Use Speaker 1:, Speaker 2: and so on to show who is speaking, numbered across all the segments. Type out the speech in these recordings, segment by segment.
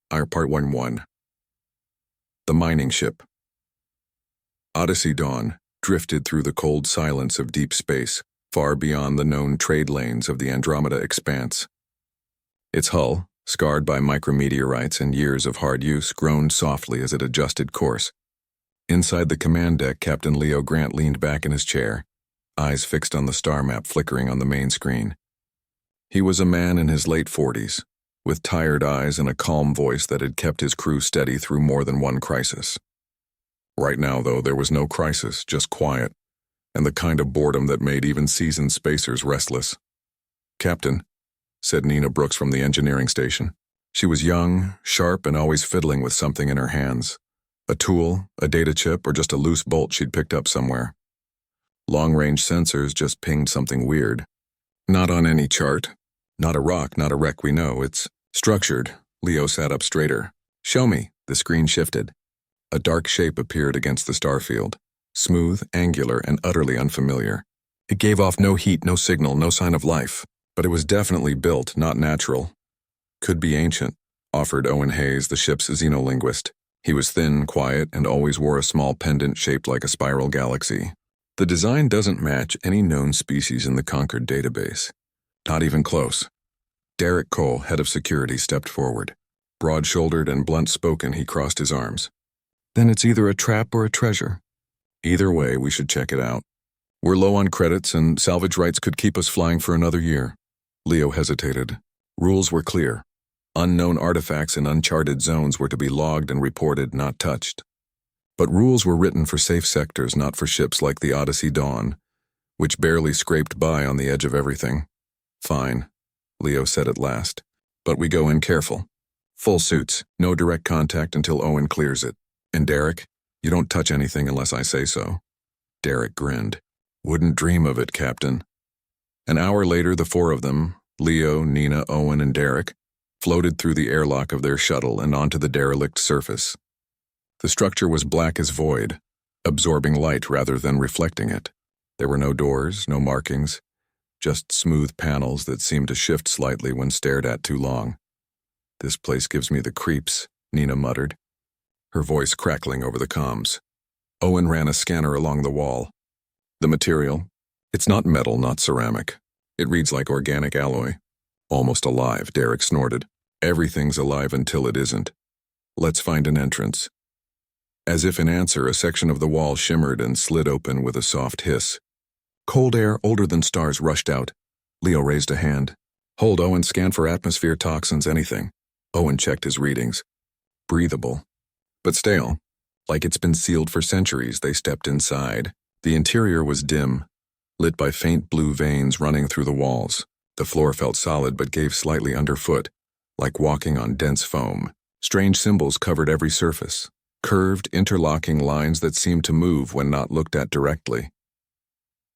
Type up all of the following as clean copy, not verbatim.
Speaker 1: Part 1-1. The Mining Ship. Odyssey Dawn drifted through the cold silence of deep space, far beyond the known trade lanes of the Andromeda expanse. Its hull, scarred by micrometeorites and years of hard use, groaned softly as it adjusted course. Inside the command deck, Captain Leo Grant leaned back in his chair, eyes fixed on the star map flickering on the main screen. He was a man in his late 40s, with tired eyes and a calm voice that had kept his crew steady through more than one crisis. Right now, though, there was no crisis, just quiet, and the kind of boredom that made even seasoned spacers restless. "Captain," said Nina Brooks from the engineering station. She was young, sharp, and always fiddling with something in her hands. A tool, a data chip, or just a loose bolt she'd picked up somewhere. Long-range sensors just pinged something weird. Not on any chart. Not a rock, not a wreck we know. It's structured. Leo sat up straighter. "Show me." The screen shifted. A dark shape appeared against the starfield. Smooth, angular, and utterly unfamiliar. It gave off no heat, no signal, no sign of life. But it was definitely built, not natural. Could be ancient, offered Owen Hayes, the ship's xenolinguist. He was thin, quiet, and always wore a small pendant shaped like a spiral galaxy. The design doesn't match any known species in the Concord database. Not even close. Derek Cole, head of security, stepped forward. Broad-shouldered and blunt-spoken, he crossed his arms. "Then it's either a trap or a treasure. Either way, we should check it out. We're low on credits, and salvage rights could keep us flying for another year." Leo hesitated. Rules were clear. Unknown artifacts in uncharted zones were to be logged and reported, not touched. But rules were written for safe sectors, not for ships like the Odyssey Dawn, which barely scraped by on the edge of everything. "Fine," Leo said at last. "But we go in careful. Full suits, no direct contact until Owen clears it. And Derek, you don't touch anything unless I say so." Derek grinned. "Wouldn't dream of it, Captain." An hour later, the four of them, Leo, Nina, Owen, and Derek, floated through the airlock of their shuttle and onto the derelict surface. The structure was black as void, absorbing light rather than reflecting it. There were no doors, no markings, just smooth panels that seemed to shift slightly when stared at too long. "This place gives me the creeps," Nina muttered, her voice crackling over the comms. Owen ran a scanner along the wall. "The material? It's not metal, not ceramic. It reads like organic alloy. Almost alive," Derek snorted. "Everything's alive until it isn't. Let's find an entrance." As if in answer, a section of the wall shimmered and slid open with a soft hiss. Cold air, older than stars, rushed out. Leo raised a hand. "Hold, Owen, scan for atmosphere, toxins, anything." Owen checked his readings. Breathable, but stale. Like it's been sealed for centuries. They stepped inside. The interior was dim, lit by faint blue veins running through the walls. The floor felt solid but gave slightly underfoot, like walking on dense foam. Strange symbols covered every surface. Curved, interlocking lines that seemed to move when not looked at directly.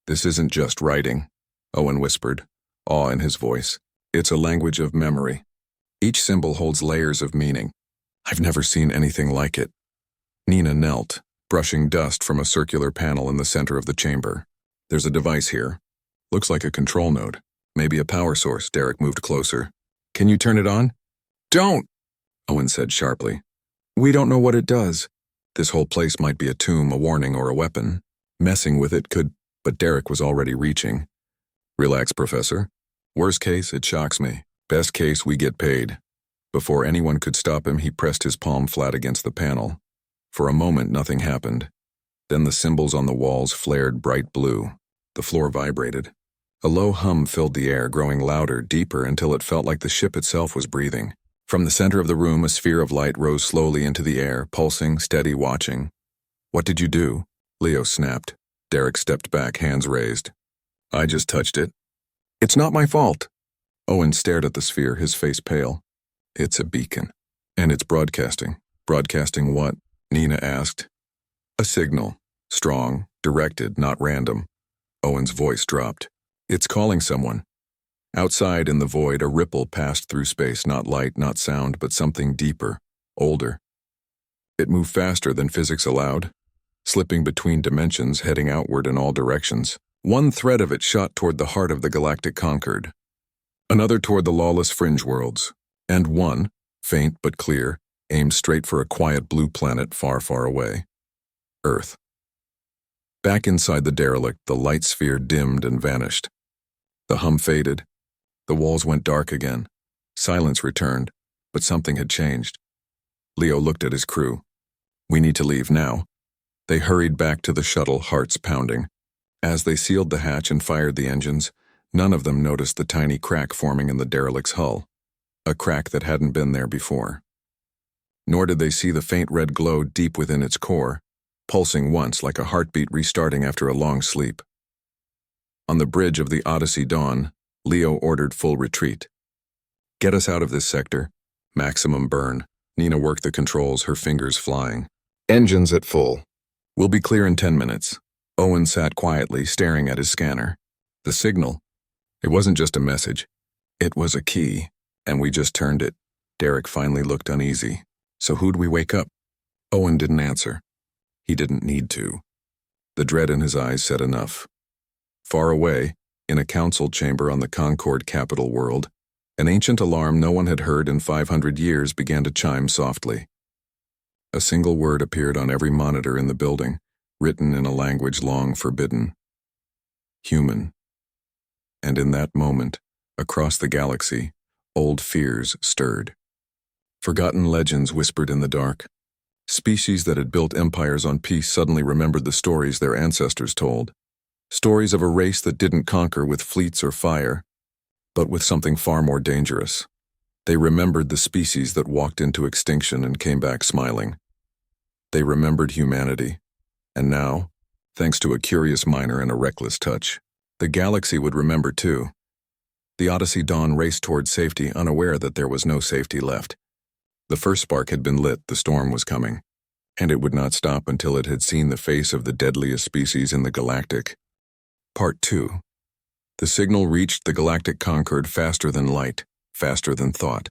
Speaker 1: "This isn't just writing," Owen whispered, awe in his voice. "It's a language of memory. Each symbol holds layers of meaning. I've never seen anything like it." Nina knelt, brushing dust from a circular panel in the center of the chamber. "There's a device here. Looks like a control node. Maybe a power source." Derek moved closer. "Can you turn it on?" "Don't!" Owen said sharply. "We don't know what it does. This whole place might be a tomb, a warning, or a weapon. Messing with it could..." But Derek was already reaching. "Relax, Professor. Worst case, it shocks me. Best case, we get paid." Before anyone could stop him, he pressed his palm flat against the panel. For a moment, nothing happened. Then the symbols on the walls flared bright blue. The floor vibrated. A low hum filled the air, growing louder, deeper, until it felt like the ship itself was breathing. From the center of the room, a sphere of light rose slowly into the air, pulsing, steady, watching. "What did you do?" Leo snapped. Derek stepped back, hands raised. "I just touched it." "It's not my fault." Owen stared at the sphere, his face pale. "It's a beacon. And it's broadcasting." "Broadcasting what?" Nina asked. "A signal. Strong, directed, not random." Owen's voice dropped. "It's calling someone." Outside in the void, a ripple passed through space, not light, not sound, but something deeper, older. It moved faster than physics allowed, slipping between dimensions, heading outward in all directions. One thread of it shot toward the heart of the galactic Concord, another toward the lawless fringe worlds, and one, faint but clear, aimed straight for a quiet blue planet far, far away. Earth. Back inside the derelict, the light sphere dimmed and vanished. The hum faded. The walls went dark again. Silence returned, but something had changed. Leo looked at his crew. "We need to leave now." They hurried back to the shuttle, hearts pounding. As they sealed the hatch and fired the engines, none of them noticed the tiny crack forming in the derelict's hull, a crack that hadn't been there before. Nor did they see the faint red glow deep within its core, pulsing once like a heartbeat restarting after a long sleep. On the bridge of the Odyssey Dawn, Leo ordered full retreat. "Get us out of this sector. Maximum burn." Nina worked the controls, her fingers flying. "Engines at full. We'll be clear in 10 minutes. Owen sat quietly, staring at his scanner. The signal. It wasn't just a message. It was a key, and we just turned it. Derek finally looked uneasy. "So who'd we wake up?" Owen didn't answer. He didn't need to. The dread in his eyes said enough. Far away, in a council chamber on the Concord capital world, an ancient alarm no one had heard in 500 years began to chime softly. A single word appeared on every monitor in the building, written in a language long forbidden. Human. And in that moment, across the galaxy, old fears stirred. Forgotten legends whispered in the dark. Species that had built empires on peace suddenly remembered the stories their ancestors told. Stories of a race that didn't conquer with fleets or fire, but with something far more dangerous. They remembered the species that walked into extinction and came back smiling. They remembered humanity. And now, thanks to a curious miner and a reckless touch, the galaxy would remember too. The Odyssey Dawn raced toward safety, unaware that there was no safety left. The first spark had been lit, the storm was coming, and it would not stop until it had seen the face of the deadliest species in the galactic. Part 2. The signal reached the galactic Concord faster than light, faster than thought.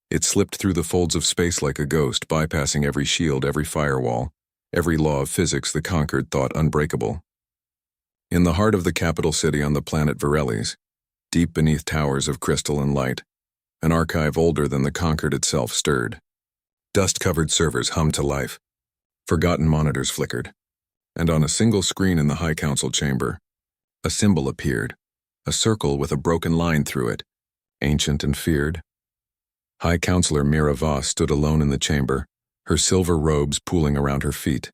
Speaker 1: It slipped through the folds of space like a ghost, bypassing every shield, every firewall, every law of physics the Concord thought unbreakable. In the heart of the capital city on the planet Virelis, deep beneath towers of crystal and light, an archive older than the Concord itself stirred. Dust-covered servers hummed to life. Forgotten monitors flickered. And on a single screen in the High Council chamber, a symbol appeared, a circle with a broken line through it, ancient and feared. High Counselor Mira Voss stood alone in the chamber, her silver robes pooling around her feet.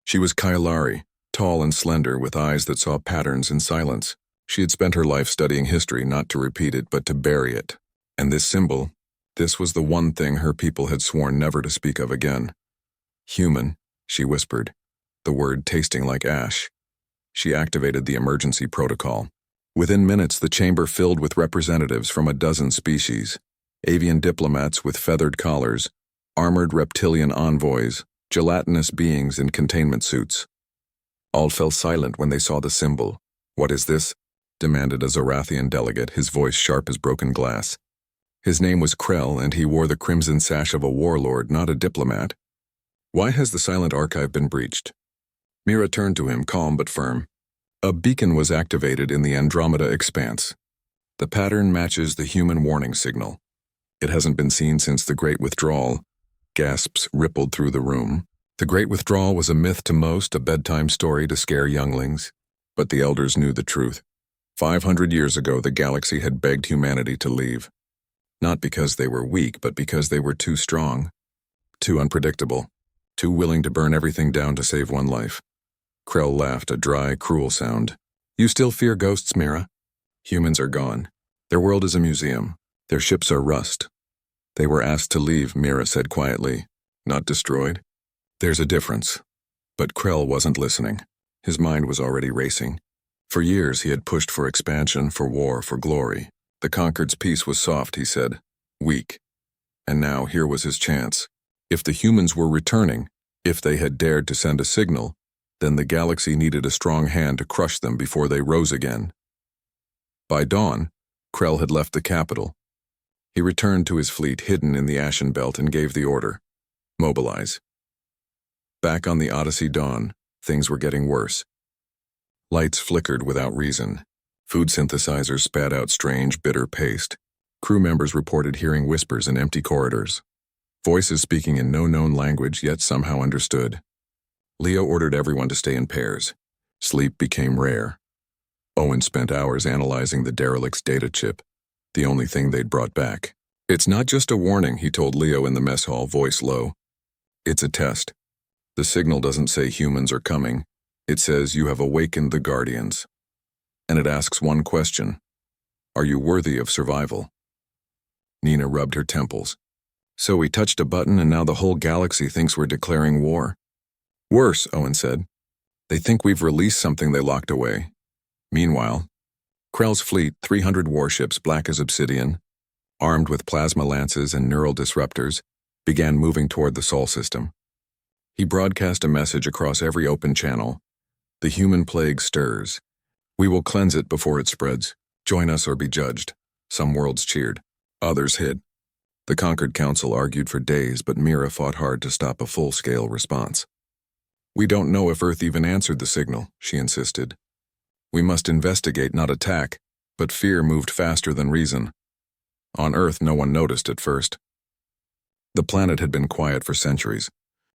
Speaker 1: She was Kailari, tall and slender, with eyes that saw patterns in silence. She had spent her life studying history, not to repeat it, but to bury it. And this symbol, this was the one thing her people had sworn never to speak of again. "Human," she whispered, the word tasting like ash. She activated the emergency protocol. Within minutes, the chamber filled with representatives from a dozen species, avian diplomats with feathered collars, armored reptilian envoys, gelatinous beings in containment suits. All fell silent when they saw the symbol. "What is this?" demanded a Zorathian delegate, his voice sharp as broken glass. His name was Krell, and he wore the crimson sash of a warlord, not a diplomat. "Why has the silent archive been breached?" Mira turned to him, calm but firm. "A beacon was activated in the Andromeda expanse. The pattern matches the human warning signal. It hasn't been seen since the Great Withdrawal." Gasps rippled through the room. The Great Withdrawal was a myth to most, a bedtime story to scare younglings. But the elders knew the truth. 500 years ago, the galaxy had begged humanity to leave. Not because they were weak, but because they were too strong, too unpredictable, too willing to burn everything down to save one life. Krell laughed, a dry, cruel sound. "You still fear ghosts, Mira? Humans are gone. Their world is a museum. Their ships are rust. They were asked to leave," Mira said quietly, "not destroyed. There's a difference." But Krell wasn't listening. His mind was already racing. For years he had pushed for expansion, for war, for glory. The Concord's peace was soft, he said, weak. And now here was his chance. If the humans were returning, if they had dared to send a signal, then the galaxy needed a strong hand to crush them before they rose again. By dawn, Krell had left the capital. He returned to his fleet hidden in the Ashen Belt and gave the order. Mobilize. Back on the Odyssey Dawn, things were getting worse. Lights flickered without reason. Food synthesizers spat out strange, bitter paste. Crew members reported hearing whispers in empty corridors. Voices speaking in no known language, yet somehow understood. Leo ordered everyone to stay in pairs. Sleep became rare. Owen spent hours analyzing the derelict's data chip, the only thing they'd brought back. "It's not just a warning," he told Leo in the mess hall, voice low. "It's a test. The signal doesn't say humans are coming. It says you have awakened the Guardians. And it asks one question. Are you worthy of survival?" Nina rubbed her temples. "So we touched a button and now the whole galaxy thinks we're declaring war." "Worse," Owen said. "They think we've released something they locked away." Meanwhile, Krell's fleet, 300 warships black as obsidian, armed with plasma lances and neural disruptors, began moving toward the Sol system. He broadcast a message across every open channel. "The human plague stirs. We will cleanse it before it spreads. Join us or be judged." Some worlds cheered. Others hid. The conquered council argued for days, but Mira fought hard to stop a full-scale response. "We don't know if Earth even answered the signal," she insisted. "We must investigate, not attack," but fear moved faster than reason. On Earth, no one noticed at first. The planet had been quiet for centuries.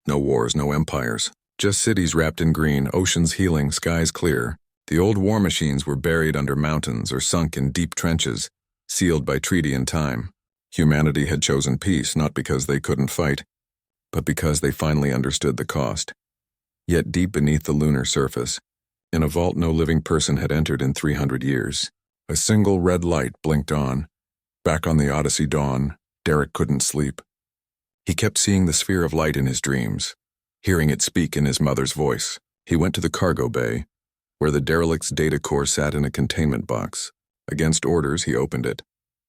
Speaker 1: No wars, no empires. Just cities wrapped in green, oceans healing, skies clear. The old war machines were buried under mountains or sunk in deep trenches, sealed by treaty and time. Humanity had chosen peace not because they couldn't fight, but because they finally understood the cost. Yet deep beneath the lunar surface, in a vault no living person had entered in 300 years, a single red light blinked on. Back on the Odyssey Dawn, Derek couldn't sleep. He kept seeing the sphere of light in his dreams, hearing it speak in his mother's voice. He went to the cargo bay, where the derelict's data core sat in a containment box. Against orders, he opened it.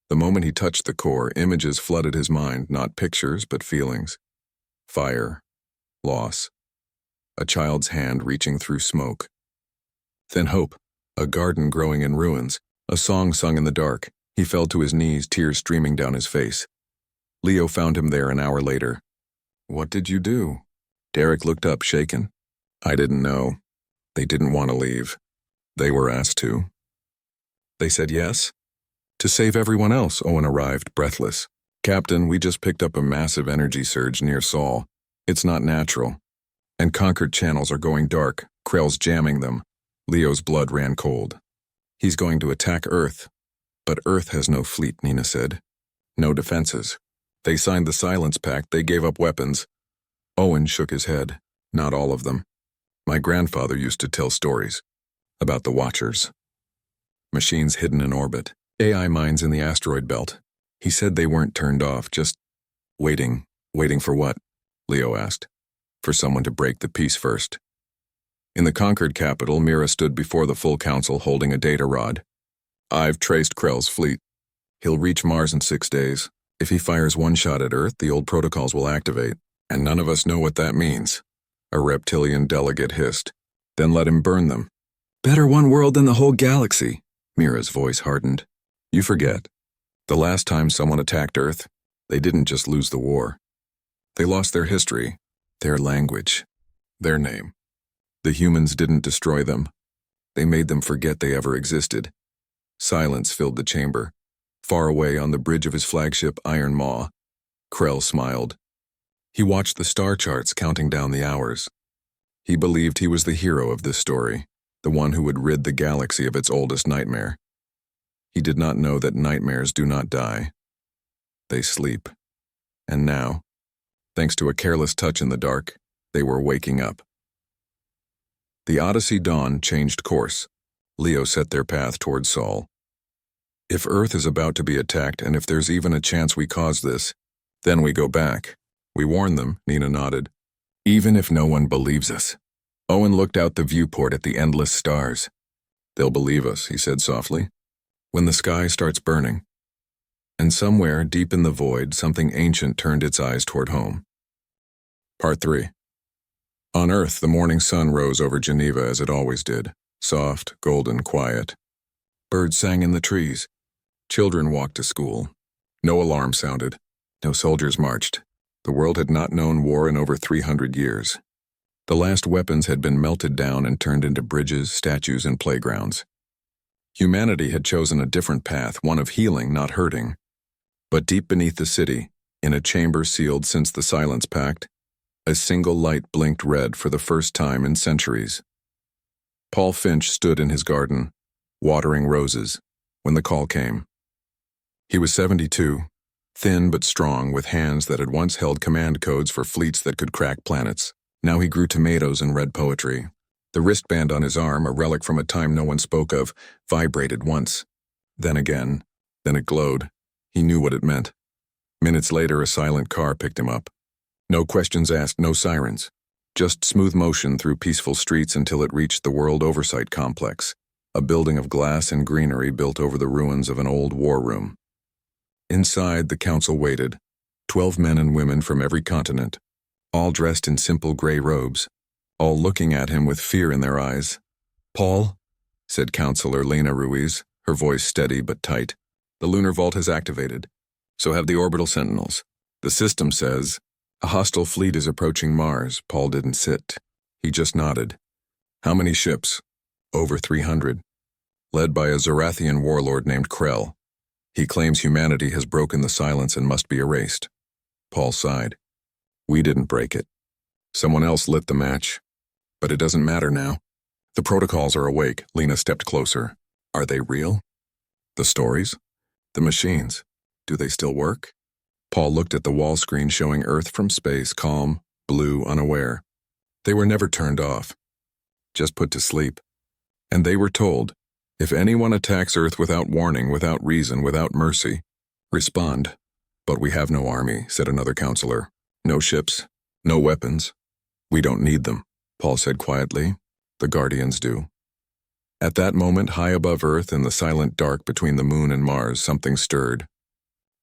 Speaker 1: The moment he touched the core, images flooded his mind, not pictures, but feelings. Fire, loss, a child's hand reaching through smoke. Then hope, a garden growing in ruins, a song sung in the dark. He fell to his knees, tears streaming down his face. Leo found him there an hour later. "What did you do?" Derek looked up, shaken. "I didn't know. They didn't want to leave. They were asked to." "They said yes?" "To save everyone else," Owen arrived, breathless. "Captain, we just picked up a massive energy surge near Sol. It's not natural. And conquered channels are going dark. Krell's jamming them." Leo's blood ran cold. "He's going to attack Earth." "But Earth has no fleet," Nina said. "No defenses. They signed the Silence Pact. They gave up weapons." Owen shook his head. "Not all of them. My grandfather used to tell stories about the Watchers. Machines hidden in orbit. AI mines in the asteroid belt. He said they weren't turned off, just waiting. Waiting for what?" Leo asked. "For someone to break the peace first." In the conquered capital, Mira stood before the full council holding a data rod. "I've traced Krell's fleet. He'll reach Mars in 6 days. If he fires one shot at Earth, the old protocols will activate, and none of us know what that means," a reptilian delegate hissed. "Then let him burn them." "Better one world than the whole galaxy," Mira's voice hardened. "You forget. The last time someone attacked Earth, they didn't just lose the war. They lost their history, their language, their name. The humans didn't destroy them. They made them forget they ever existed." Silence filled the chamber. Far away on the bridge of his flagship, Iron Maw, Krell smiled. He watched the star charts counting down the hours. He believed he was the hero of this story, the one who would rid the galaxy of its oldest nightmare. He did not know that nightmares do not die. They sleep. And now, thanks to a careless touch in the dark, they were waking up. The Odyssey Dawn changed course. Leo set their path toward Sol. "If Earth is about to be attacked, and if there's even a chance we caused this, then we go back. We warn them," Nina nodded. "Even if no one believes us." Owen looked out the viewport at the endless stars. "They'll believe us," he said softly, "when the sky starts burning." And somewhere, deep in the void, something ancient turned its eyes toward home. Part 3. On Earth, the morning sun rose over Geneva as it always did, soft, golden, quiet. Birds sang in the trees. Children walked to school. No alarm sounded. No soldiers marched. The world had not known war in over 300 years. The last weapons had been melted down and turned into bridges, statues, and playgrounds. Humanity had chosen a different path, one of healing, not hurting. But deep beneath the city, in a chamber sealed since the Silence Pact, a single light blinked red for the first time in centuries. Paul Finch stood in his garden, watering roses, when the call came. He was 72, thin but strong, with hands that had once held command codes for fleets that could crack planets. Now he grew tomatoes and read poetry. The wristband on his arm, a relic from a time no one spoke of, vibrated once. Then again. Then it glowed. He knew what it meant. Minutes later, a silent car picked him up. No questions asked, no sirens. Just smooth motion through peaceful streets until it reached the World Oversight Complex, a building of glass and greenery built over the ruins of an old war room. Inside, the council waited, 12 men and women from every continent, all dressed in simple gray robes, all looking at him with fear in their eyes. "Paul," said Counselor Lena Ruiz, her voice steady but tight, "the lunar vault has activated. So have the orbital sentinels. The system says, a hostile fleet is approaching Mars." Paul didn't sit. He just nodded. "How many ships?" "Over 300. Led by a Zorathian warlord named Krell. He claims humanity has broken the silence and must be erased." Paul sighed. "We didn't break it. Someone else lit the match. But it doesn't matter now. The protocols are awake." Lena stepped closer. "Are they real? The stories? The machines? Do they still work?" Paul looked at the wall screen showing Earth from space, calm, blue, unaware. They were never turned off, just put to sleep. And they were told, if anyone attacks Earth without warning, without reason, without mercy, respond. "But we have no army," said another counselor. "No ships, no weapons. We don't need them," Paul said quietly. "The Guardians do." At that moment, high above Earth in the silent dark between the Moon and Mars, something stirred.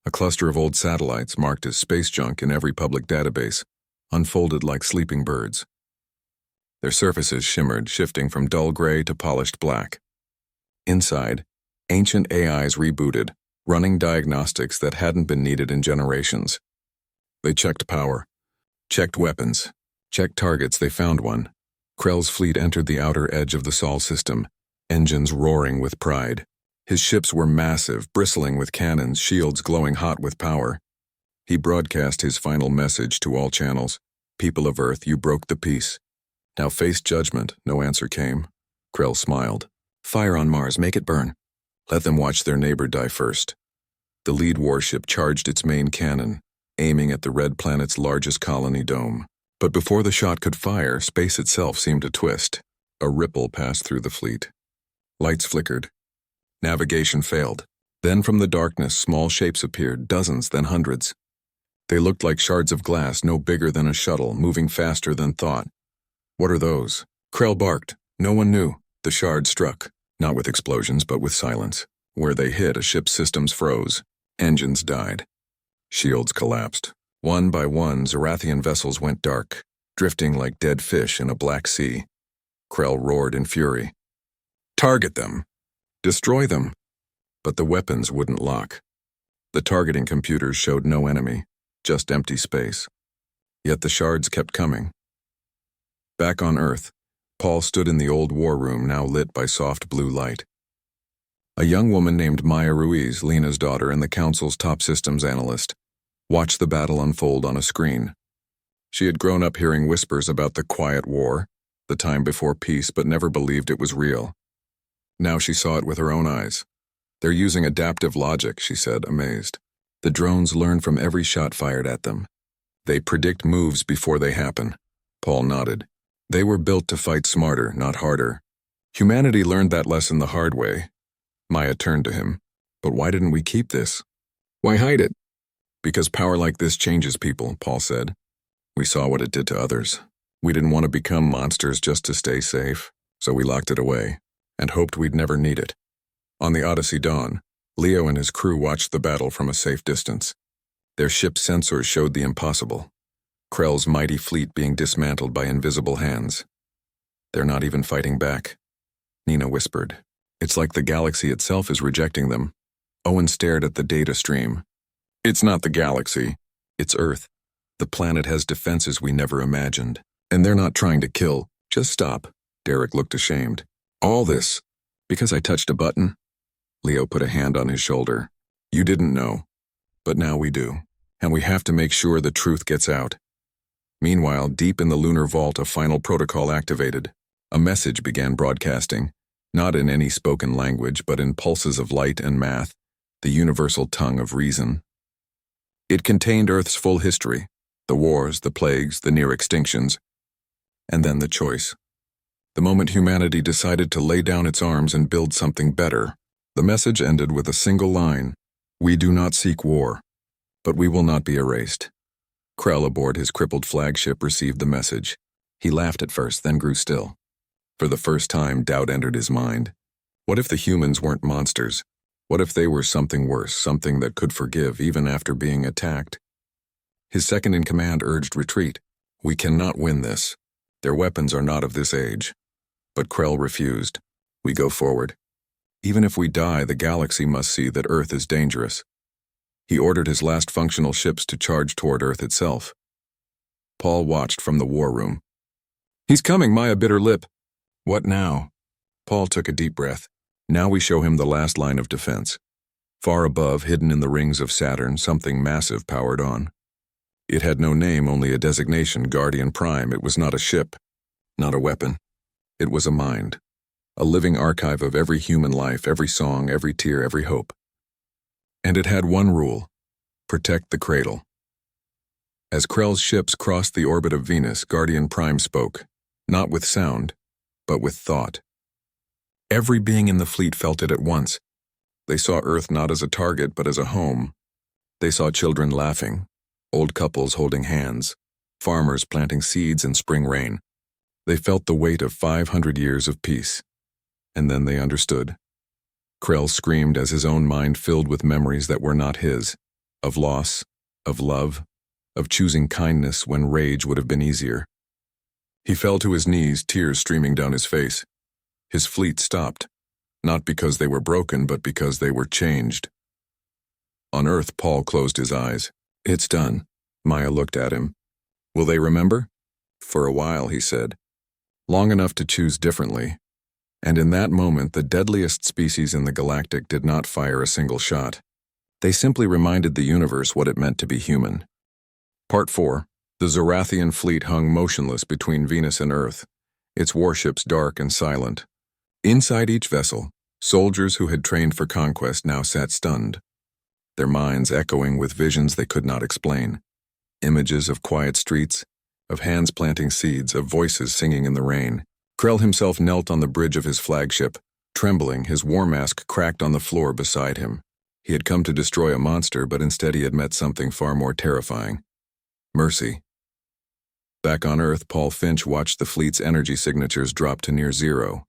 Speaker 1: A cluster of old satellites, marked as space junk in every public database, unfolded like sleeping birds. Their surfaces shimmered, shifting from dull gray to polished black. Inside, ancient AIs rebooted, running diagnostics that hadn't been needed in generations. They checked power, checked weapons, checked targets. They found one. Krell's fleet entered the outer edge of the Sol system, engines roaring with pride. His ships were massive, bristling with cannons, shields glowing hot with power. He broadcast his final message to all channels. "People of Earth, you broke the peace. Now face judgment." No answer came. Krell smiled. "Fire on Mars, make it burn. Let them watch their neighbor die first." The lead warship charged its main cannon, aiming at the red planet's largest colony dome. But before the shot could fire, space itself seemed to twist. A ripple passed through the fleet. Lights flickered. Navigation failed. Then from the darkness, small shapes appeared, dozens, then hundreds. They looked like shards of glass, no bigger than a shuttle, moving faster than thought. "What are those?" Krell barked. No one knew. The shards struck, not with explosions, but with silence. Where they hit, a ship's systems froze. Engines died. Shields collapsed. One by one, Zorathian vessels went dark, drifting like dead fish in a black sea. Krell roared in fury. "Target them! Destroy them!" But the weapons wouldn't lock. The targeting computers showed no enemy, just empty space. Yet the shards kept coming. Back on Earth, Paul stood in the old war room, now lit by soft blue light. A young woman named Maya Ruiz, Lena's daughter and the Council's top systems analyst, watched the battle unfold on a screen. She had grown up hearing whispers about the quiet war, the time before peace, but never believed it was real. Now she saw it with her own eyes. "They're using adaptive logic," she said, amazed. "The drones learn from every shot fired at them. They predict moves before they happen." Paul nodded. "They were built to fight smarter, not harder. Humanity learned that lesson the hard way." Maya turned to him. "But why didn't we keep this? Why hide it?" "Because power like this changes people," Paul said. "We saw what it did to others. We didn't want to become monsters just to stay safe, so we locked it away and hoped we'd never need it." On the Odyssey Dawn, Leo and his crew watched the battle from a safe distance. Their ship's sensors showed the impossible. Krell's mighty fleet being dismantled by invisible hands. "They're not even fighting back," Nina whispered. "It's like the galaxy itself is rejecting them." Owen stared at the data stream. "It's not the galaxy. It's Earth. The planet has defenses we never imagined. And they're not trying to kill. Just stop." Derek looked ashamed. "All this, because I touched a button?" Leo put a hand on his shoulder. "You didn't know. But now we do. And we have to make sure the truth gets out. Meanwhile, deep in the lunar vault, a final protocol activated. A message began broadcasting, not in any spoken language, but in pulses of light and math, the universal tongue of reason. It contained Earth's full history, the wars, the plagues, the near extinctions, and then the choice. The moment humanity decided to lay down its arms and build something better. The message ended with a single line: "We do not seek war, but we will not be erased." Krell aboard his crippled flagship received the message. He laughed at first, then grew still. For the first time, doubt entered his mind. What if the humans weren't monsters? What if they were something worse, something that could forgive even after being attacked? His second-in-command urged retreat. "We cannot win this. Their weapons are not of this age." But Krell refused. "We go forward. Even if we die, the galaxy must see that Earth is dangerous." He ordered his last functional ships to charge toward Earth itself. Paul watched from the war room. "He's coming," Maya bit her lip. "What now?" Paul took a deep breath. Now we show him the last line of defense. Far above, hidden in the rings of Saturn, something massive powered on. It had no name, only a designation, Guardian Prime. It was not a ship, not a weapon. It was a mind, a living archive of every human life, every song, every tear, every hope. And it had one rule: protect the cradle. As Krell's ships crossed the orbit of Venus, Guardian Prime spoke, not with sound, but with thought. Every being in the fleet felt it at once. They saw Earth not as a target, but as a home. They saw children laughing, old couples holding hands, farmers planting seeds in spring rain. They felt the weight of 500 years of peace. And then they understood. Krell screamed as his own mind filled with memories that were not his, of loss, of love, of choosing kindness when rage would have been easier. He fell to his knees, tears streaming down his face. His fleet stopped, not because they were broken, but because they were changed. On Earth, Paul closed his eyes. "It's done." Maya looked at him. "Will they remember?" "For a while," he said. "Long enough to choose differently." And in that moment, the deadliest species in the galactic did not fire a single shot. They simply reminded the universe what it meant to be human. Part 4. The Zorathian fleet hung motionless between Venus and Earth, its warships dark and silent. Inside each vessel, soldiers who had trained for conquest now sat stunned, their minds echoing with visions they could not explain. Images of quiet streets, of hands planting seeds, of voices singing in the rain. Krell himself knelt on the bridge of his flagship, trembling, his war mask cracked on the floor beside him. He had come to destroy a monster, but instead he had met something far more terrifying: mercy. Back on Earth, Paul Finch watched the fleet's energy signatures drop to near zero.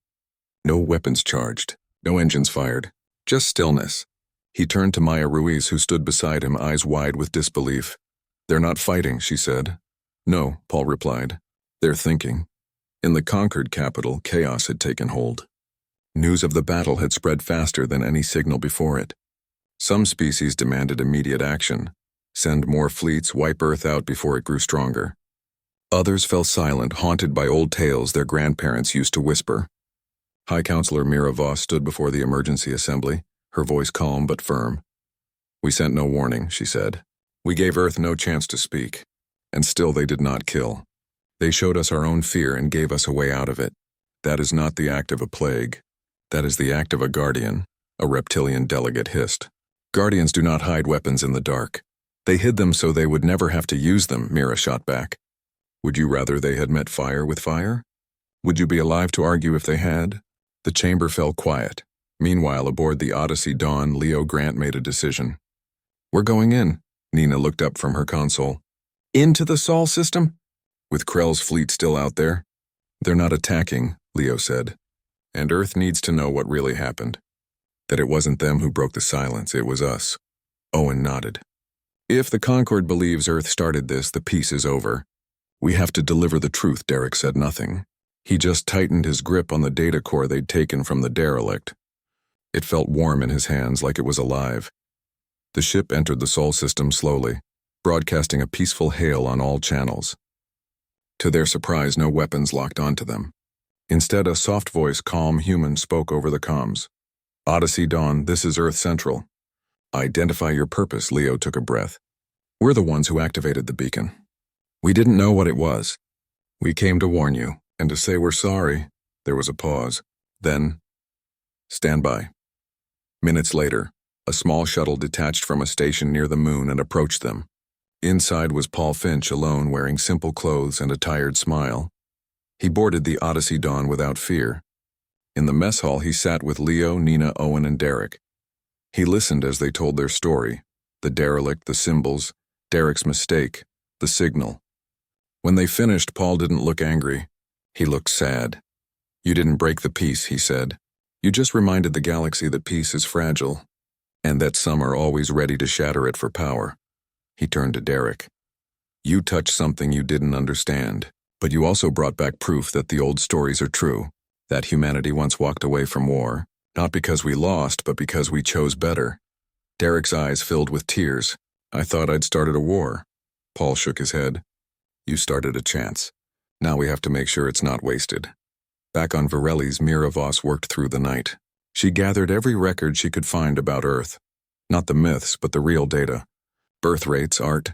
Speaker 1: No weapons charged, no engines fired, just stillness. He turned to Maya Ruiz, who stood beside him, eyes wide with disbelief. "They're not fighting," she said. "No," Paul replied. "They're thinking." In the conquered capital, chaos had taken hold. News of the battle had spread faster than any signal before it. Some species demanded immediate action. Send more fleets, wipe Earth out before it grew stronger. Others fell silent, haunted by old tales their grandparents used to whisper. High Counselor Mira Voss stood before the emergency assembly, her voice calm but firm. "We sent no warning," she said. "We gave Earth no chance to speak. And still they did not kill. They showed us our own fear and gave us a way out of it. That is not the act of a plague. That is the act of a guardian," a reptilian delegate hissed. "Guardians do not hide weapons in the dark. They hid them so they would never have to use them," Mira shot back. "Would you rather they had met fire with fire? Would you be alive to argue if they had?" The chamber fell quiet. Meanwhile, aboard the Odyssey Dawn, Leo Grant made a decision. "We're going in." Nina looked up from her console. "Into the Sol system?" "With Krell's fleet still out there?" "They're not attacking," Leo said. "And Earth needs to know what really happened. That it wasn't them who broke the silence, it was us." Owen nodded. "If the Concord believes Earth started this, the peace is over. We have to deliver the truth." Derek said nothing. He just tightened his grip on the data core they'd taken from the derelict. It felt warm in his hands, like it was alive. The ship entered the Sol system slowly, broadcasting a peaceful hail on all channels. To their surprise, no weapons locked onto them. Instead, a soft voice, calm human, spoke over the comms. "Odyssey Dawn, this is Earth Central. Identify your purpose, Leo took a breath. We're the ones who activated the beacon. We didn't know what it was. We came to warn you, and to say we're sorry. There was a pause. Then, stand by. Minutes later, a small shuttle detached from a station near the moon and approached them. Inside was Paul Finch alone, wearing simple clothes and a tired smile. He boarded the Odyssey Dawn without fear. In the mess hall, he sat with Leo, Nina, Owen, and Derek. He listened as they told their story, the derelict, the symbols, Derek's mistake, the signal. When they finished, Paul didn't look angry. He looked sad. You didn't break the peace, he said. You just reminded the galaxy that peace is fragile, and that some are always ready to shatter it for power. He turned to Derek. You touched something you didn't understand, but you also brought back proof that the old stories are true, that humanity once walked away from war, not because we lost, but because we chose better. Derek's eyes filled with tears. I thought I'd started a war. Paul shook his head. You started a chance. Now we have to make sure it's not wasted. Back on Varelli's, Mira Voss worked through the night. She gathered every record she could find about Earth. Not the myths, but the real data. Birth rates, art,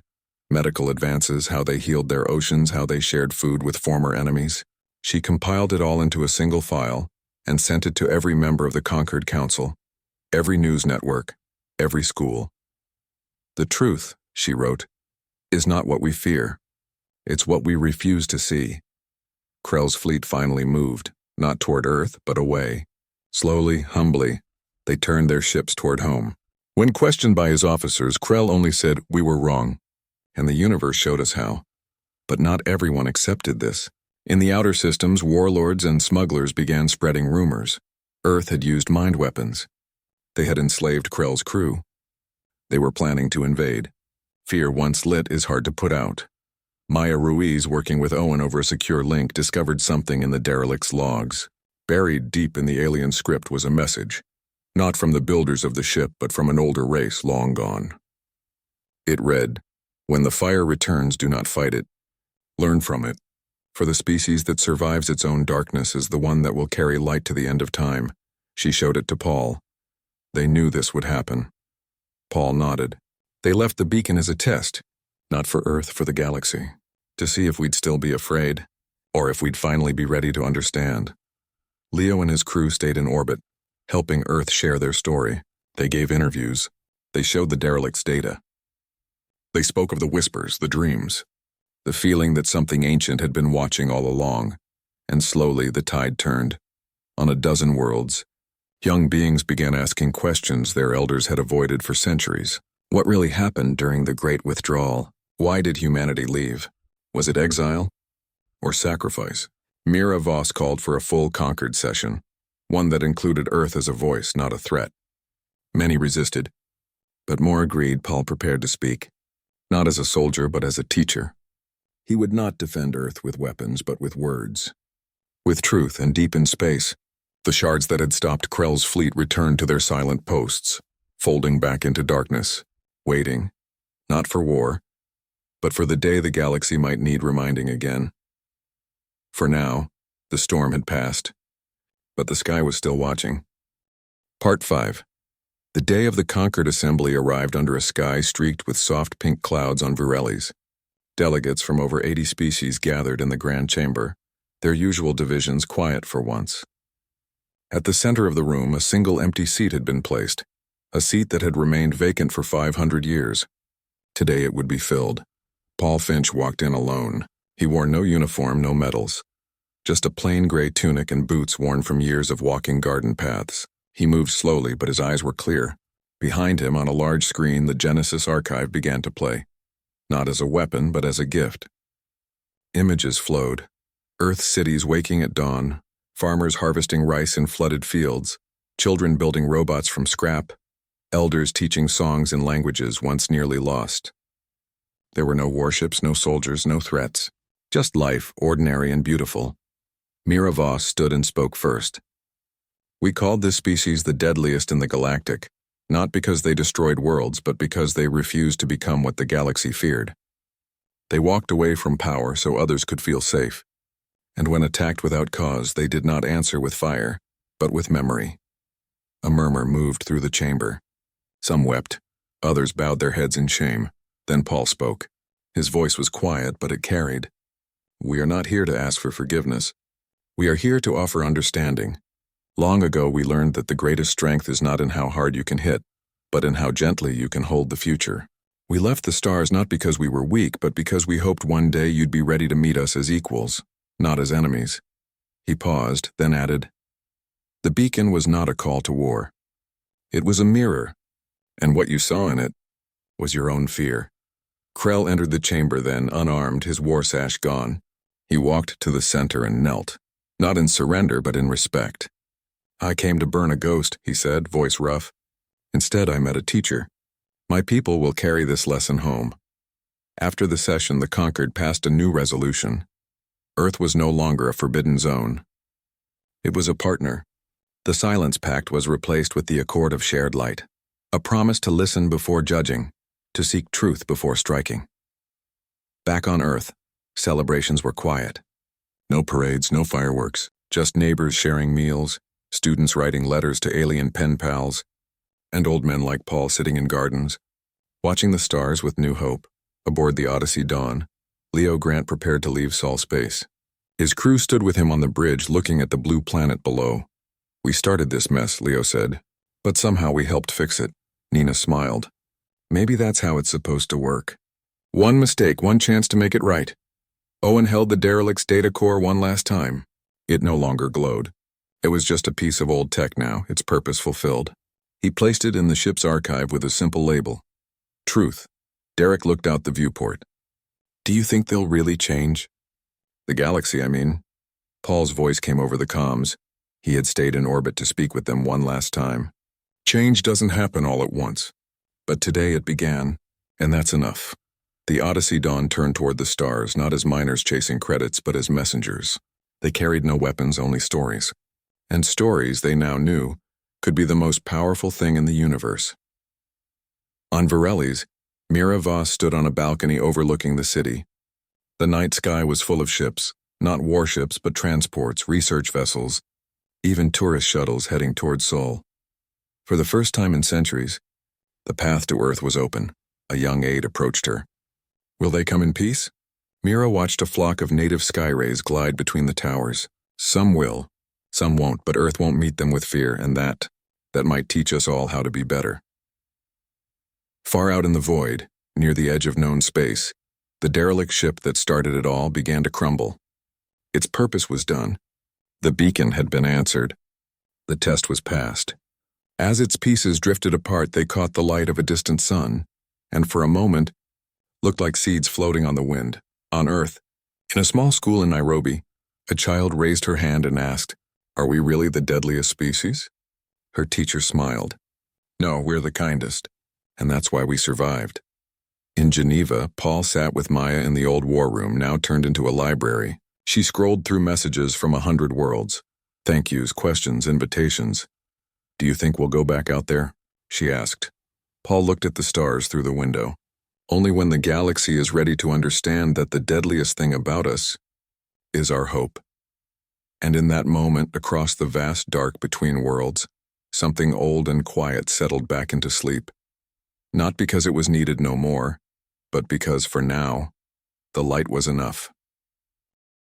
Speaker 1: medical advances, how they healed their oceans, how they shared food with former enemies. She compiled it all into a single file and sent it to every member of the Concord Council, every news network, every school. The truth, she wrote, is not what we fear. It's what we refuse to see. Krell's fleet finally moved, not toward Earth, but away. Slowly, humbly, they turned their ships toward home. When questioned by his officers, Krell only said, we were wrong, and the universe showed us how. But not everyone accepted this. In the outer systems, warlords and smugglers began spreading rumors. Earth had used mind weapons. They had enslaved Krell's crew. They were planning to invade. Fear once lit is hard to put out. Maya Ruiz, working with Owen over a secure link, discovered something in the derelict's logs. Buried deep in the alien script was a message. Not from the builders of the ship, but from an older race long gone. It read, when the fire returns, do not fight it. Learn from it. For the species that survives its own darkness is the one that will carry light to the end of time. She showed it to Paul. They knew this would happen. Paul nodded. They left the beacon as a test, not for Earth, for the galaxy, to see if we'd still be afraid, or if we'd finally be ready to understand. Leo and his crew stayed in orbit, helping Earth share their story. They gave interviews. They showed the derelict's data. They spoke of the whispers, the dreams, the feeling that something ancient had been watching all along, and slowly the tide turned. On a dozen worlds, young beings began asking questions their elders had avoided for centuries. What really happened during the Great Withdrawal? Why did humanity leave? Was it exile or sacrifice? Mira Voss called for a full Concord session, one that included Earth as a voice, not a threat. Many resisted, but more agreed. Paul prepared to speak, not as a soldier, but as a teacher. He would not defend Earth with weapons, but with words, with truth. And deep in space, the shards that had stopped Krell's fleet returned to their silent posts, folding back into darkness, waiting, not for war, but for the day the galaxy might need reminding again. For now, the storm had passed, but the sky was still watching. Part 5. The day of the Concord Assembly arrived under a sky streaked with soft pink clouds on Varelli's. Delegates from over 80 species gathered in the Grand Chamber, their usual divisions quiet for once. At the center of the room, a single empty seat had been placed, a seat that had remained vacant for 500 years. Today it would be filled. Paul Finch walked in alone. He wore no uniform, no medals, just a plain gray tunic and boots worn from years of walking garden paths. He moved slowly, but his eyes were clear. Behind him, on a large screen, the Genesis archive began to play, not as a weapon, but as a gift. Images flowed. Earth cities waking at dawn, farmers harvesting rice in flooded fields, children building robots from scrap, elders teaching songs in languages once nearly lost. There were no warships, no soldiers, no threats. Just life, ordinary and beautiful. Mira Voss stood and spoke first. We called this species the deadliest in the galactic, not because they destroyed worlds, but because they refused to become what the galaxy feared. They walked away from power so others could feel safe. And when attacked without cause, they did not answer with fire, but with memory. A murmur moved through the chamber. Some wept, Others bowed their heads in shame. Then Paul spoke. His voice was quiet, but it carried. We are not here to ask for forgiveness. We are here to offer understanding. Long ago we learned that the greatest strength is not in how hard you can hit, but in how gently you can hold the future. We left the stars not because we were weak, but because we hoped one day you'd be ready to meet us as equals, not as enemies. He paused, then added, The beacon was not a call to war. It was a mirror, and what you saw in it was your own fear. Krell entered the chamber then, unarmed, his war sash gone. He walked to the center and knelt, not in surrender but in respect. I came to burn a ghost, he said, voice rough. Instead I met a teacher. My people will carry this lesson home. After the session, the Conquered passed a new resolution. Earth was no longer a forbidden zone. It was a partner. The Silence Pact was replaced with the Accord of Shared Light, a promise to listen before judging, to seek truth before striking. Back on Earth, celebrations were quiet. No parades, no fireworks, just neighbors sharing meals, students writing letters to alien pen pals, and old men like Paul sitting in gardens, watching the stars with new hope. Aboard the Odyssey Dawn, Leo Grant prepared to leave Sol Space. His crew stood with him on the bridge looking at the blue planet below. We started this mess, Leo said, but somehow we helped fix it. Nina smiled. Maybe that's how it's supposed to work. One mistake, one chance to make it right. Owen held the derelict's data core one last time. It no longer glowed. It was just a piece of old tech now, its purpose fulfilled. He placed it in the ship's archive with a simple label. Truth. Derek looked out the viewport. Do you think they'll really change? The galaxy, I mean. Paul's voice came over the comms. He had stayed in orbit to speak with them one last time. Change doesn't happen all at once. But today it began, and that's enough. The Odyssey Dawn turned toward the stars, not as miners chasing credits, but as messengers. They carried no weapons, only stories. And stories, they now knew, could be the most powerful thing in the universe. On Varelli's, Mira Voss stood on a balcony overlooking the city. The night sky was full of ships, not warships but transports, research vessels, even tourist shuttles heading toward Sol. For the first time in centuries, the path to Earth was open. A young aide approached her. Will they come in peace? Mira watched a flock of native sky rays glide between the towers. Some will. Some won't, but Earth won't meet them with fear, and that might teach us all how to be better. Far out in the void, near the edge of known space, the derelict ship that started it all began to crumble. Its purpose was done. The beacon had been answered. The test was passed. As its pieces drifted apart, they caught the light of a distant sun, and for a moment, looked like seeds floating on the wind. On Earth, in a small school in Nairobi, a child raised her hand and asked, Are we really the deadliest species? Her teacher smiled. No, we're the kindest, and that's why we survived. In Geneva, Paul sat with Maya in the old war room, now turned into a library. She scrolled through messages from 100 worlds. Thank yous, questions, invitations. Do you think we'll go back out there? She asked. Paul looked at the stars through the window. Only when the galaxy is ready to understand that the deadliest thing about us is our hope. And in that moment, across the vast dark between worlds, something old and quiet settled back into sleep. Not because it was needed no more, but because for now, the light was enough.